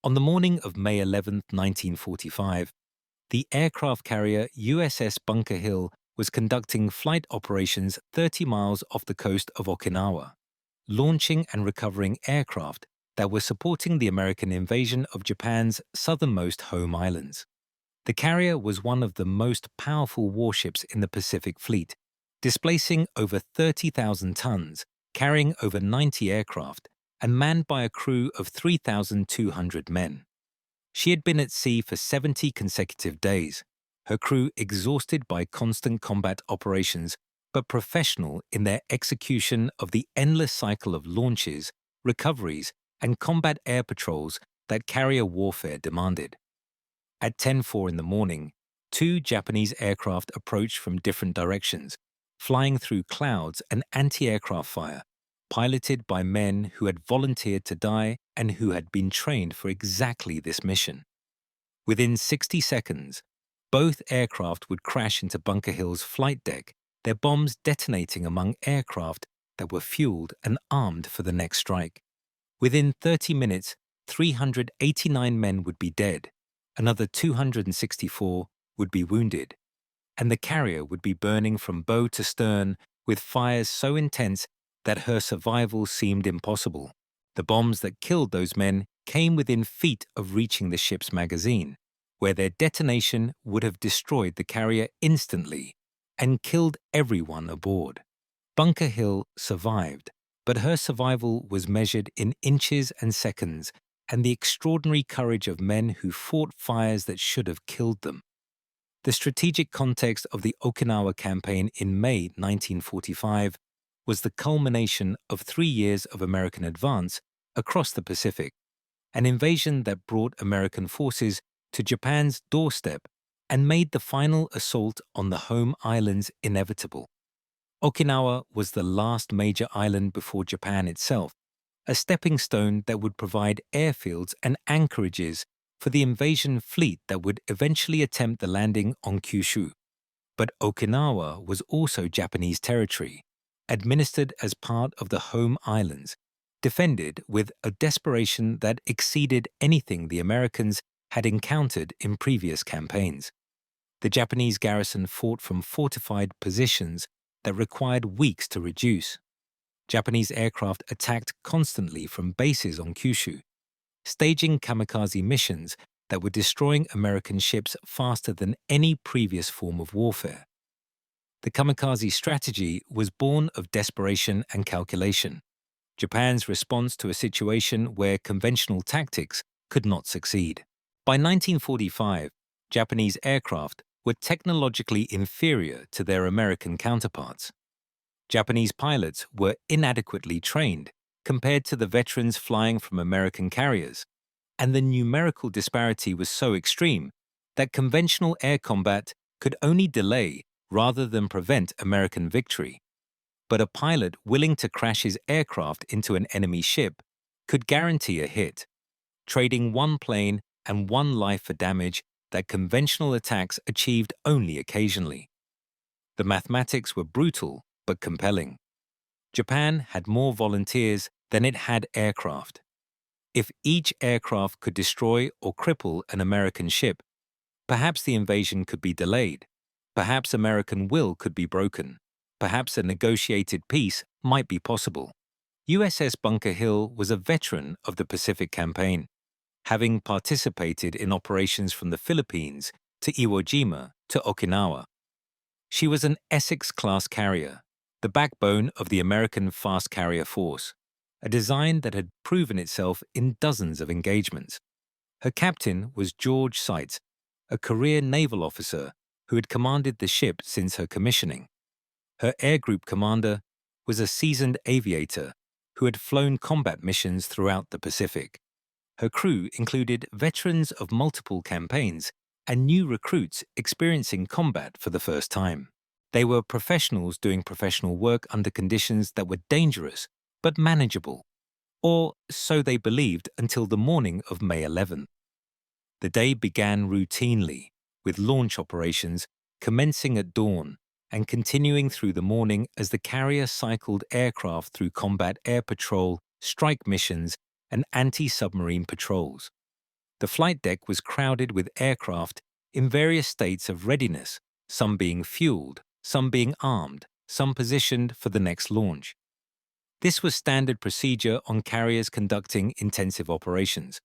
On the morning of May 11, 1945, the aircraft carrier USS Bunker Hill was conducting flight operations 30 miles off the coast of Okinawa, launching and recovering aircraft that were supporting the American invasion of Japan's southernmost home islands. The carrier was one of the most powerful warships in the Pacific Fleet, displacing over 30,000 tons, carrying over 90 aircraft, and manned by a crew of 3,200 men. She had been at sea for 70 consecutive days, her crew exhausted by constant combat operations, but professional in their execution of the endless cycle of launches, recoveries, and combat air patrols that carrier warfare demanded. At 10:04 in the morning, two Japanese aircraft approached from different directions, flying through clouds and anti-aircraft fire, piloted by men who had volunteered to die and who had been trained for exactly this mission. Within 60 seconds, both aircraft would crash into Bunker Hill's flight deck, their bombs detonating among aircraft that were fueled and armed for the next strike. Within 30 minutes, 389 men would be dead, another 264 would be wounded, and the carrier would be burning from bow to stern with fires so intense that her survival seemed impossible. The bombs that killed those men came within feet of reaching the ship's magazine, where their detonation would have destroyed the carrier instantly and killed everyone aboard. Bunker Hill survived, but her survival was measured in inches and seconds, and the extraordinary courage of men who fought fires that should have killed them. The strategic context of the Okinawa campaign in May 1945 was the culmination of 3 years of American advance across the Pacific, an invasion that brought American forces to Japan's doorstep and made the final assault on the home islands inevitable. Okinawa was the last major island before Japan itself, a stepping stone that would provide airfields and anchorages for the invasion fleet that would eventually attempt the landing on Kyushu. But Okinawa was also Japanese territory, administered as part of the home islands, defended with a desperation that exceeded anything the Americans had encountered in previous campaigns. The Japanese garrison fought from fortified positions that required weeks to reduce. Japanese aircraft attacked constantly from bases on Kyushu, staging kamikaze missions that were destroying American ships faster than any previous form of warfare. The kamikaze strategy was born of desperation and calculation, Japan's response to a situation where conventional tactics could not succeed. By 1945, Japanese aircraft were technologically inferior to their American counterparts. Japanese pilots were inadequately trained compared to the veterans flying from American carriers, and the numerical disparity was so extreme that conventional air combat could only delay rather than prevent American victory. But a pilot willing to crash his aircraft into an enemy ship could guarantee a hit, trading one plane and one life for damage that conventional attacks achieved only occasionally. The mathematics were brutal but compelling. Japan had more volunteers than it had aircraft. If each aircraft could destroy or cripple an American ship, perhaps the invasion could be delayed, perhaps American will could be broken, perhaps a negotiated peace might be possible. USS Bunker Hill was a veteran of the Pacific Campaign, having participated in operations from the Philippines to Iwo Jima to Okinawa. She was an Essex-class carrier, the backbone of the American fast carrier force, a design that had proven itself in dozens of engagements. Her captain was George Seitz, a career naval officer who had commanded the ship since her commissioning. Her air group commander was a seasoned aviator who had flown combat missions throughout the Pacific. Her crew included veterans of multiple campaigns and new recruits experiencing combat for the first time. They were professionals doing professional work under conditions that were dangerous but manageable, or so they believed until the morning of May 11th. The day began routinely, with launch operations commencing at dawn and continuing through the morning as the carrier cycled aircraft through combat air patrol, strike missions, and anti-submarine patrols. The flight deck was crowded with aircraft in various states of readiness, some being fueled, some being armed, some positioned for the next launch. This was standard procedure on carriers conducting intensive operations,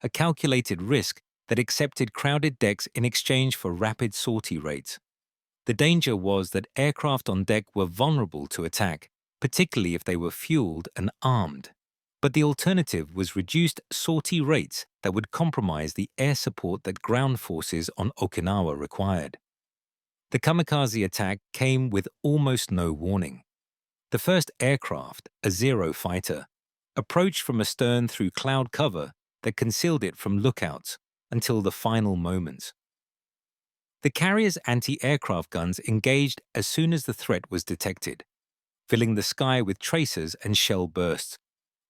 a calculated risk that accepted crowded decks in exchange for rapid sortie rates. The danger was that aircraft on deck were vulnerable to attack, particularly if they were fueled and armed. But the alternative was reduced sortie rates that would compromise the air support that ground forces on Okinawa required. The Kamikaze attack came with almost no warning. The first aircraft, a Zero fighter, approached from astern through cloud cover that concealed it from lookouts until the final moments. The carrier's anti-aircraft guns engaged as soon as the threat was detected, filling the sky with tracers and shell bursts.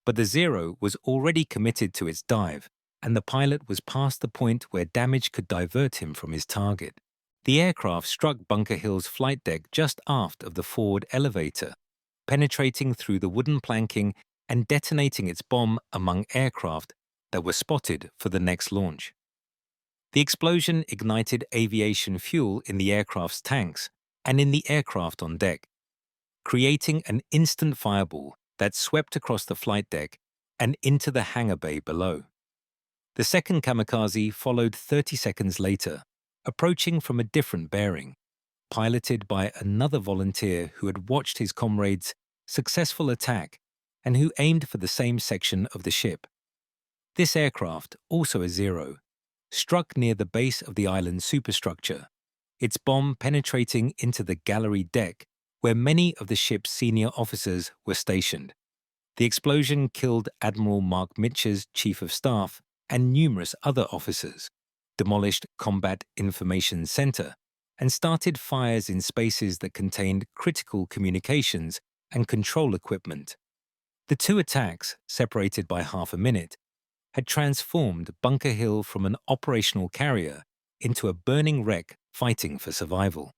But the Zero was already committed to its dive, and the pilot was past the point where damage could divert him from his target. The aircraft struck Bunker Hill's flight deck just aft of the forward elevator, penetrating through the wooden planking and detonating its bomb among aircraft that were spotted for the next launch. The explosion ignited aviation fuel in the aircraft's tanks and in the aircraft on deck, creating an instant fireball that swept across the flight deck and into the hangar bay below. The second Kamikaze followed 30 seconds later, approaching from a different bearing, piloted by another volunteer who had watched his comrade's successful attack and who aimed for the same section of the ship. This aircraft, also a Zero, struck near the base of the island's superstructure, its bomb penetrating into the gallery deck where many of the ship's senior officers were stationed. The explosion killed Admiral Mark Mitch's chief of staff and numerous other officers, demolished Combat Information Center, and started fires in spaces that contained critical communications and control equipment. The two attacks, separated by half a minute, had transformed Bunker Hill from an operational carrier into a burning wreck fighting for survival.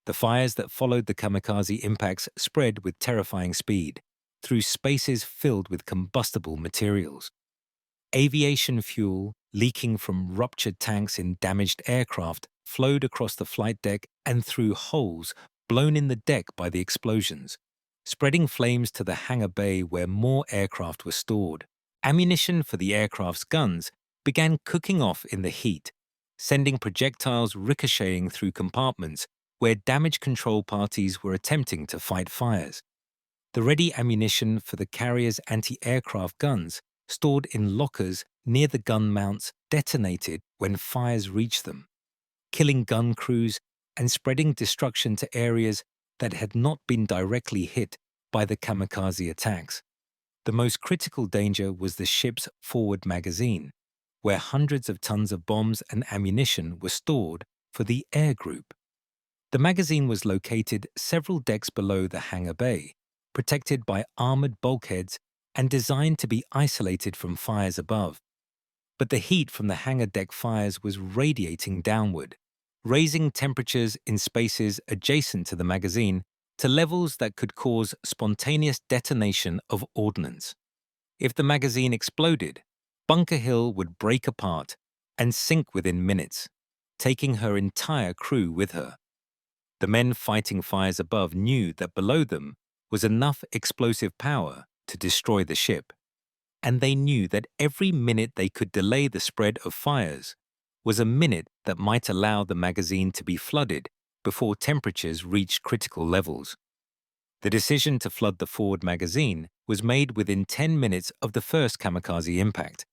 The fires that followed the Kamikaze impacts spread with terrifying speed through spaces filled with combustible materials. Aviation fuel, leaking from ruptured tanks in damaged aircraft, flowed across the flight deck and through holes blown in the deck by the explosions, spreading flames to the hangar bay where more aircraft were stored. Ammunition for the aircraft's guns began cooking off in the heat, sending projectiles ricocheting through compartments where damage control parties were attempting to fight fires. The ready ammunition for the carrier's anti-aircraft guns, stored in lockers near the gun mounts, detonated when fires reached them, killing gun crews and spreading destruction to areas that had not been directly hit by the Kamikaze attacks. The most critical danger was the ship's forward magazine, where hundreds of tons of bombs and ammunition were stored for the air group. The magazine was located several decks below the hangar bay, protected by armored bulkheads and designed to be isolated from fires above. But the heat from the hangar deck fires was radiating downward, raising temperatures in spaces adjacent to the magazine to levels that could cause spontaneous detonation of ordnance. If the magazine exploded, Bunker Hill would break apart and sink within minutes, taking her entire crew with her. The men fighting fires above knew that below them was enough explosive power to destroy the ship, and they knew that every minute they could delay the spread of fires was a minute that might allow the magazine to be flooded before temperatures reached critical levels. The decision to flood the forward magazine was made within 10 minutes of the first Kamikaze impact,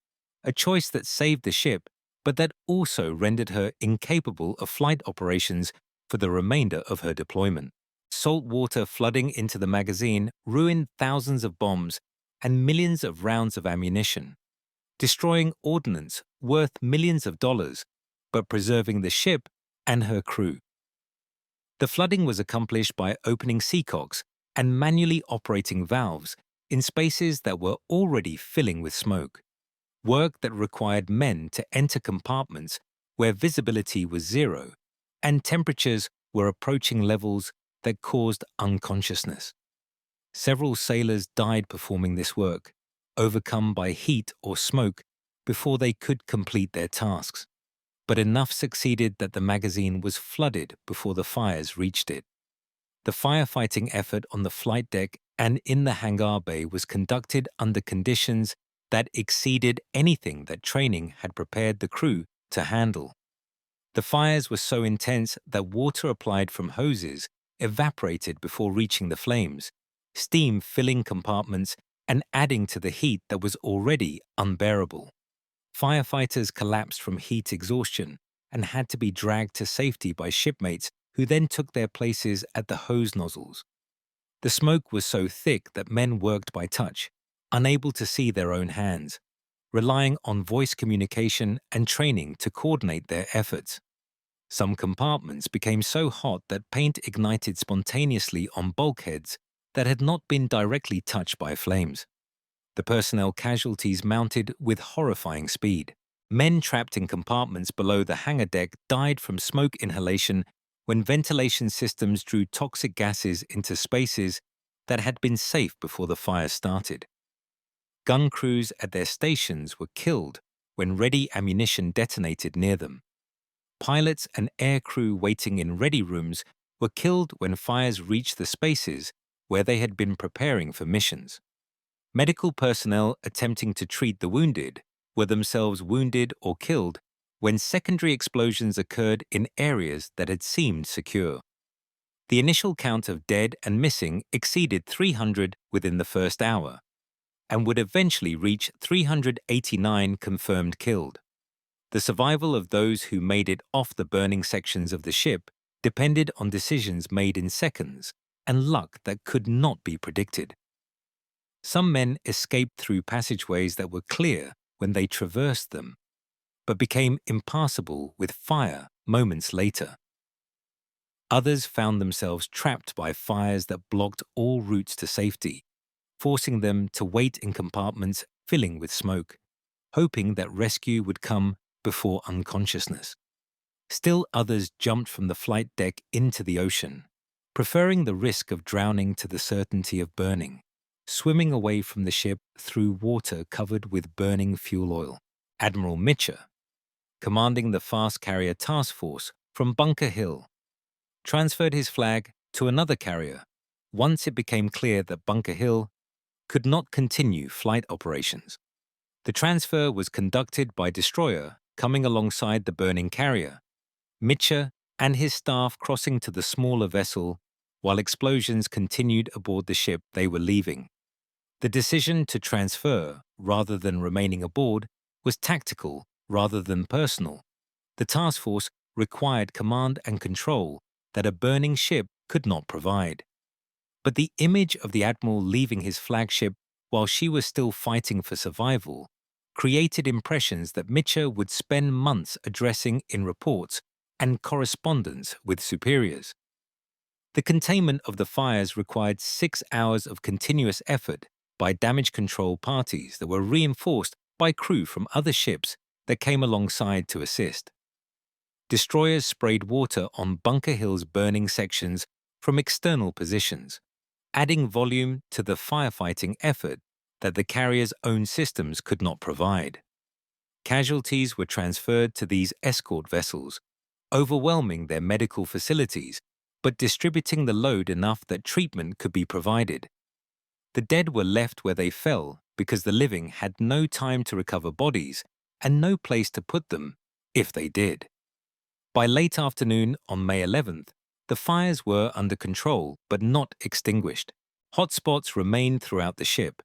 a choice that saved the ship but that also rendered her incapable of flight operations for the remainder of her deployment. Salt water flooding into the magazine ruined thousands of bombs and millions of rounds of ammunition, destroying ordnance worth millions of dollars, but preserving the ship and her crew. The flooding was accomplished by opening seacocks and manually operating valves in spaces that were already filling with smoke, work that required men to enter compartments where visibility was zero and temperatures were approaching levels that caused unconsciousness. Several sailors died performing this work, overcome by heat or smoke before they could complete their tasks. But enough succeeded that the magazine was flooded before the fires reached it. The firefighting effort on the flight deck and in the hangar bay was conducted under conditions that exceeded anything that training had prepared the crew to handle. The fires were so intense that water applied from hoses evaporated before reaching the flames, steam filling compartments and adding to the heat that was already unbearable. Firefighters collapsed from heat exhaustion and had to be dragged to safety by shipmates who then took their places at the hose nozzles. The smoke was so thick that men worked by touch, unable to see their own hands, relying on voice communication and training to coordinate their efforts. Some compartments became so hot that paint ignited spontaneously on bulkheads that had not been directly touched by flames. The personnel casualties mounted with horrifying speed. Men trapped in compartments below the hangar deck died from smoke inhalation when ventilation systems drew toxic gases into spaces that had been safe before the fire started. Gun crews at their stations were killed when ready ammunition detonated near them. Pilots and air crew waiting in ready rooms were killed when fires reached the spaces where they had been preparing for missions. Medical personnel attempting to treat the wounded were themselves wounded or killed when secondary explosions occurred in areas that had seemed secure. The initial count of dead and missing exceeded 300 within the first hour, and would eventually reach 389 confirmed killed. The survival of those who made it off the burning sections of the ship depended on decisions made in seconds and luck that could not be predicted. Some men escaped through passageways that were clear when they traversed them, but became impassable with fire moments later. Others found themselves trapped by fires that blocked all routes to safety, forcing them to wait in compartments filling with smoke, hoping that rescue would come before unconsciousness. Still others jumped from the flight deck into the ocean, preferring the risk of drowning to the certainty of burning, swimming away from the ship through water covered with burning fuel oil. Admiral Mitcher, commanding the fast carrier task force from Bunker Hill, transferred his flag to another carrier once it became clear that Bunker Hill could not continue flight operations. The transfer was conducted by destroyer coming alongside the burning carrier, Mitcher and his staff crossing to the smaller vessel while explosions continued aboard the ship they were leaving. The decision to transfer rather than remaining aboard was tactical rather than personal. The task force required command and control that a burning ship could not provide. But the image of the admiral leaving his flagship while she was still fighting for survival created impressions that Mitcher would spend months addressing in reports and correspondence with superiors. The containment of the fires required 6 hours of continuous effort by damage control parties that were reinforced by crew from other ships that came alongside to assist. Destroyers sprayed water on Bunker Hill's burning sections from external positions, adding volume to the firefighting effort that the carrier's own systems could not provide. Casualties were transferred to these escort vessels, overwhelming their medical facilities, but distributing the load enough that treatment could be provided. The dead were left where they fell because the living had no time to recover bodies and no place to put them if they did. By late afternoon on May 11th, the fires were under control but not extinguished. Hotspots remained throughout the ship,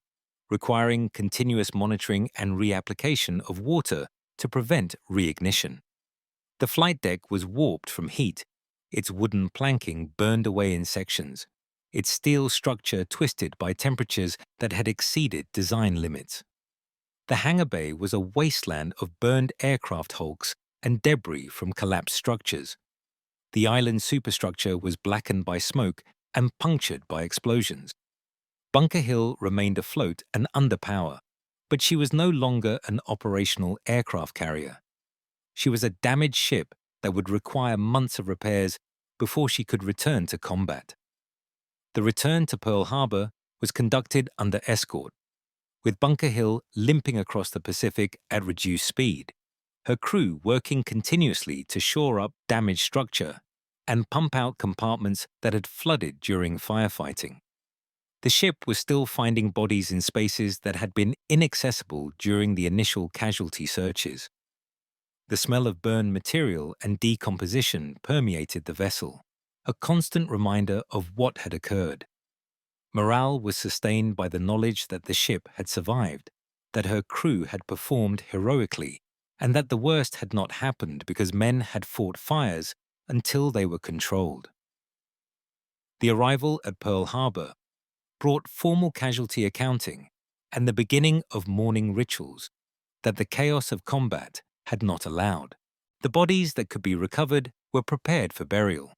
requiring continuous monitoring and reapplication of water to prevent reignition. The flight deck was warped from heat, its wooden planking burned away in sections, its steel structure twisted by temperatures that had exceeded design limits. The hangar bay was a wasteland of burned aircraft hulks and debris from collapsed structures. The island superstructure was blackened by smoke and punctured by explosions. Bunker Hill remained afloat and under power, but she was no longer an operational aircraft carrier. She was a damaged ship that would require months of repairs before she could return to combat. The return to Pearl Harbor was conducted under escort. with Bunker Hill limping across the Pacific at reduced speed, her crew working continuously to shore up damaged structure and pump out compartments that had flooded during firefighting. The ship was still finding bodies in spaces that had been inaccessible during the initial casualty searches. The smell of burned material and decomposition permeated the vessel, a constant reminder of what had occurred. Morale was sustained by the knowledge that the ship had survived, that her crew had performed heroically, and that the worst had not happened because men had fought fires until they were controlled. The arrival at Pearl Harbor brought formal casualty accounting and the beginning of mourning rituals that the chaos of combat had not allowed. The bodies that could be recovered were prepared for burial,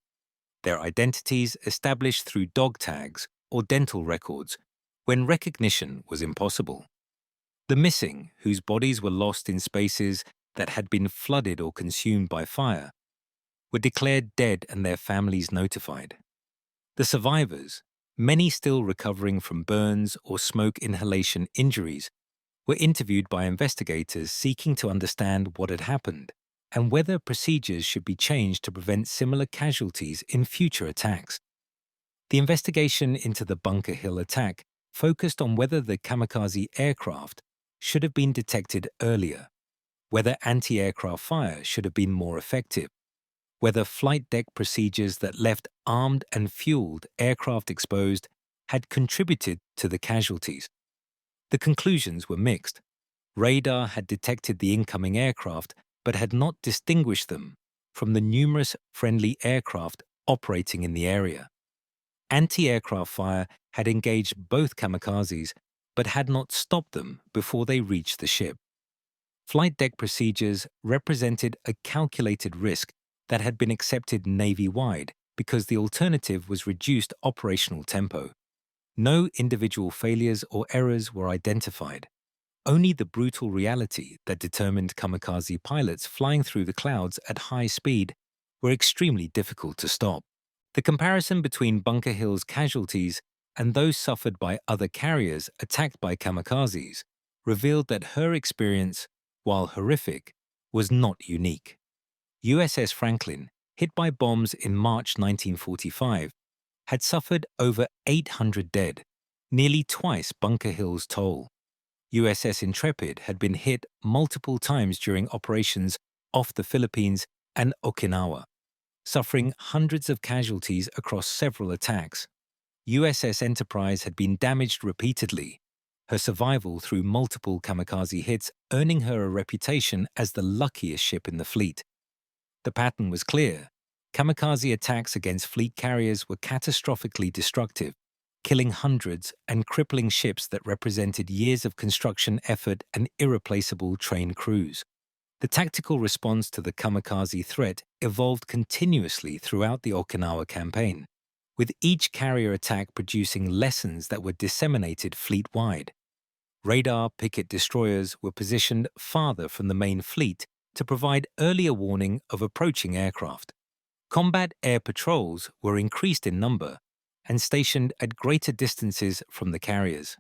their identities established through dog tags or dental records when recognition was impossible. The missing, whose bodies were lost in spaces that had been flooded or consumed by fire, were declared dead and their families notified. The survivors, many still recovering from burns or smoke inhalation injuries, were interviewed by investigators seeking to understand what had happened and whether procedures should be changed to prevent similar casualties in future attacks. The investigation into the Bunker Hill attack focused on whether the kamikaze aircraft should have been detected earlier, whether anti-aircraft fire should have been more effective, whether flight deck procedures that left armed and fueled aircraft exposed had contributed to the casualties. The conclusions were mixed. Radar had detected the incoming aircraft but had not distinguished them from the numerous friendly aircraft operating in the area. Anti-aircraft fire had engaged both kamikazes but had not stopped them before they reached the ship. Flight deck procedures represented a calculated risk that had been accepted Navy-wide because the alternative was reduced operational tempo. No individual failures or errors were identified. Only the brutal reality that determined kamikaze pilots flying through the clouds at high speed were extremely difficult to stop. The comparison between Bunker Hill's casualties and those suffered by other carriers attacked by kamikazes revealed that her experience, while horrific, was not unique. USS Franklin, hit by bombs in March 1945, had suffered over 800 dead, nearly twice Bunker Hill's toll. USS Intrepid had been hit multiple times during operations off the Philippines and Okinawa, suffering hundreds of casualties across several attacks. USS Enterprise had been damaged repeatedly, her survival through multiple kamikaze hits earning her a reputation as the luckiest ship in the fleet. The pattern was clear. Kamikaze attacks against fleet carriers were catastrophically destructive, killing hundreds and crippling ships that represented years of construction effort and irreplaceable trained crews. The tactical response to the kamikaze threat evolved continuously throughout the Okinawa campaign, with each carrier attack producing lessons that were disseminated fleet-wide. Radar picket destroyers were positioned farther from the main fleet to provide earlier warning of approaching aircraft. Combat air patrols were increased in number and stationed at greater distances from the carriers.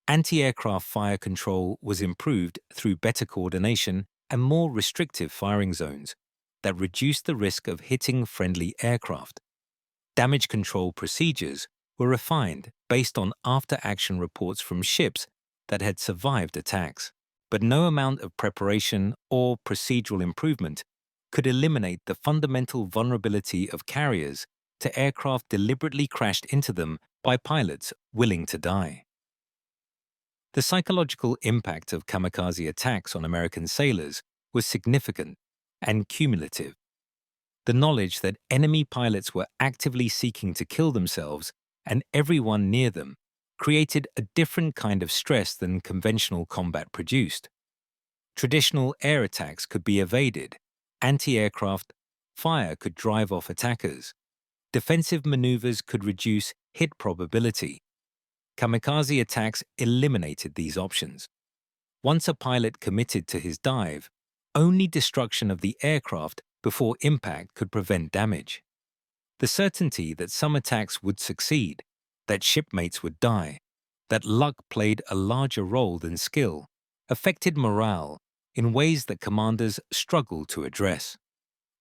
Anti-aircraft fire control was improved through better coordination and more restrictive firing zones that reduced the risk of hitting friendly aircraft. Damage control procedures were refined based on after-action reports from ships that had survived attacks, but no amount of preparation or procedural improvement could eliminate the fundamental vulnerability of carriers to aircraft deliberately crashed into them by pilots willing to die. The psychological impact of kamikaze attacks on American sailors was significant and cumulative. The knowledge that enemy pilots were actively seeking to kill themselves and everyone near them created a different kind of stress than conventional combat produced. Traditional air attacks could be evaded, anti-aircraft fire could drive off attackers, defensive maneuvers could reduce hit probability. Kamikaze attacks eliminated these options. Once a pilot committed to his dive, only destruction of the aircraft before impact could prevent damage. The certainty that some attacks would succeed, that shipmates would die, that luck played a larger role than skill affected morale in ways that commanders struggled to address.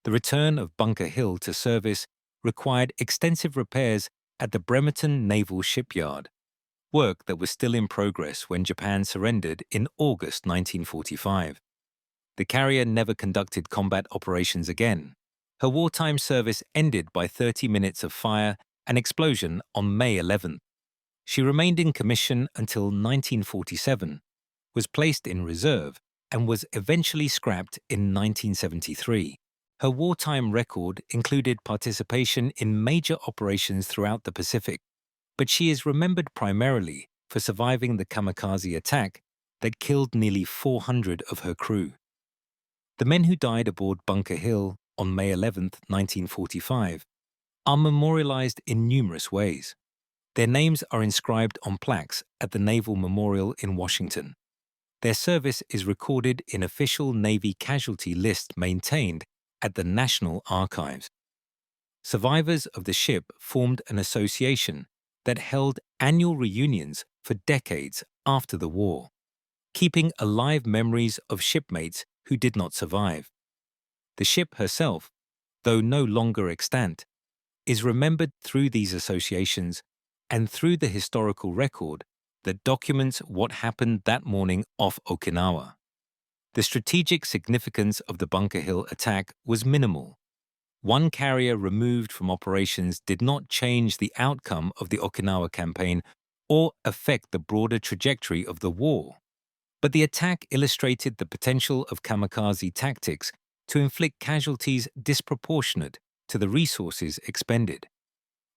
The return of Bunker Hill to service required extensive repairs at the Bremerton Naval Shipyard, work that was still in progress when Japan surrendered in August 1945. The carrier never conducted combat operations again. Her wartime service ended by 30 minutes of fire and explosion on May 11th. She remained in commission until 1947, was placed in reserve, and was eventually scrapped in 1973. Her wartime record included participation in major operations throughout the Pacific, but she is remembered primarily for surviving the Kamikaze attack that killed nearly 400 of her crew. The men who died aboard Bunker Hill on May 11, 1945, are memorialized in numerous ways. Their names are inscribed on plaques at the Naval Memorial in Washington. Their service is recorded in official Navy casualty lists maintained at the National Archives. Survivors of the ship formed an association that held annual reunions for decades after the war, keeping alive memories of shipmates who did not survive. The ship herself, though no longer extant, is remembered through these associations and through the historical record that documents what happened that morning off Okinawa. The strategic significance of the Bunker Hill attack was minimal. One carrier removed from operations did not change the outcome of the Okinawa campaign or affect the broader trajectory of the war. But the attack illustrated the potential of kamikaze tactics to inflict casualties disproportionate to the resources expended.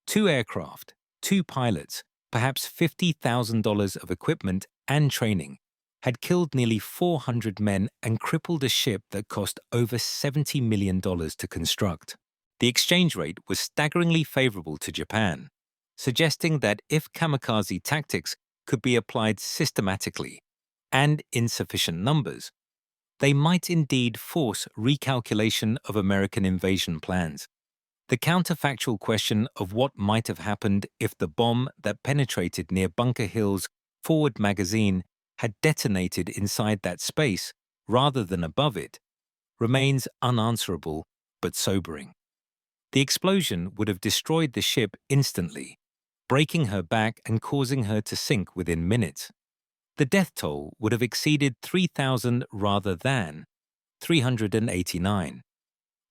2 aircraft, 2 pilots, perhaps $50,000 of equipment and training, had killed nearly 400 men and crippled a ship that cost over $70 million to construct. The exchange rate was staggeringly favorable to Japan, suggesting that if kamikaze tactics could be applied systematically and in sufficient numbers, they might indeed force recalculation of American invasion plans. The counterfactual question of what might have happened if the bomb that penetrated near Bunker Hill's forward magazine had detonated inside that space rather than above it remains unanswerable but sobering. The explosion would have destroyed the ship instantly, breaking her back and causing her to sink within minutes. The death toll would have exceeded 3,000 rather than 389.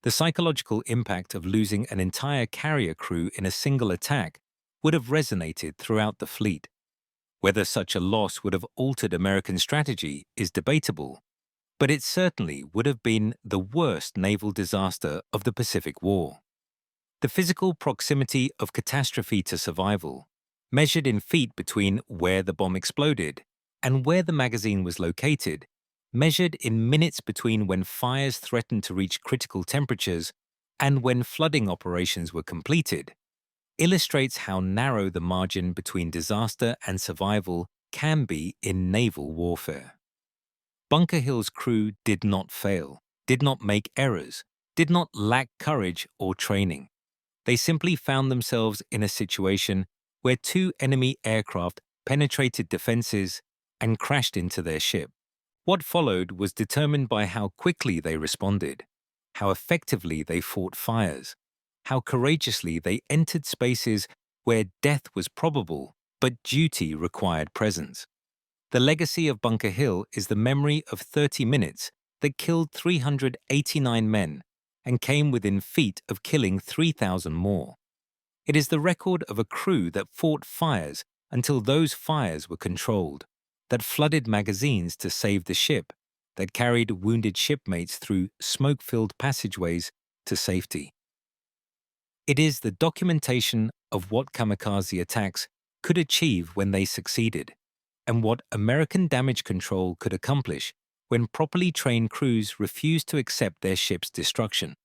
The psychological impact of losing an entire carrier crew in a single attack would have resonated throughout the fleet. Whether such a loss would have altered American strategy is debatable, but it certainly would have been the worst naval disaster of the Pacific War. The physical proximity of catastrophe to survival, measured in feet between where the bomb exploded and where the magazine was located, measured in minutes between when fires threatened to reach critical temperatures and when flooding operations were completed, illustrates how narrow the margin between disaster and survival can be in naval warfare. Bunker Hill's crew did not fail, did not make errors, did not lack courage or training. They simply found themselves in a situation where 2 enemy aircraft penetrated defenses and crashed into their ship. What followed was determined by how quickly they responded, how effectively they fought fires, how courageously they entered spaces where death was probable but duty required presence. The legacy of Bunker Hill is the memory of 30 minutes that killed 389 men and came within feet of killing 3,000 more. It is the record of a crew that fought fires until those fires were controlled, that flooded magazines to save the ship, that carried wounded shipmates through smoke-filled passageways to safety. It is the documentation of what kamikaze attacks could achieve when they succeeded, and what American damage control could accomplish when properly trained crews refused to accept their ship's destruction.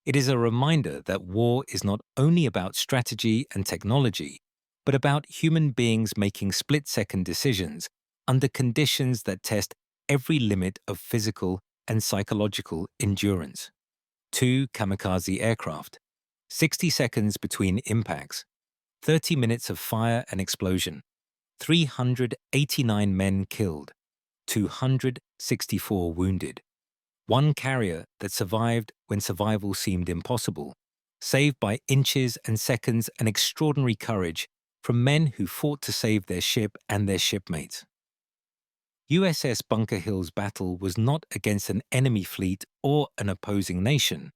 It is a reminder that war is not only about strategy and technology, but about human beings making split-second decisions under conditions that test every limit of physical and psychological endurance. 2 kamikaze aircraft, 60 seconds between impacts, 30 minutes of fire and explosion. 389 men killed, 264 wounded. One carrier that survived when survival seemed impossible, saved by inches and seconds and extraordinary courage from men who fought to save their ship and their shipmates. USS Bunker Hill's battle was not against an enemy fleet or an opposing nation,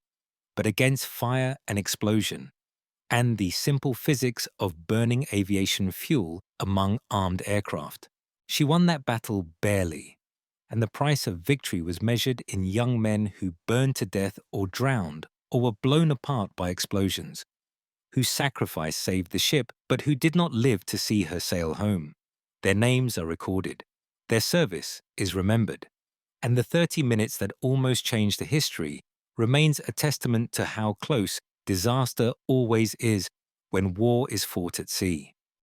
but against fire and explosion, and the simple physics of burning aviation fuel among armed aircraft. She won that battle barely, and the price of victory was measured in young men who burned to death or drowned or were blown apart by explosions, whose sacrifice saved the ship but who did not live to see her sail home. Their names are recorded, their service is remembered, and the 30 minutes that almost changed the history remains a testament to how close disaster always is when war is fought at sea.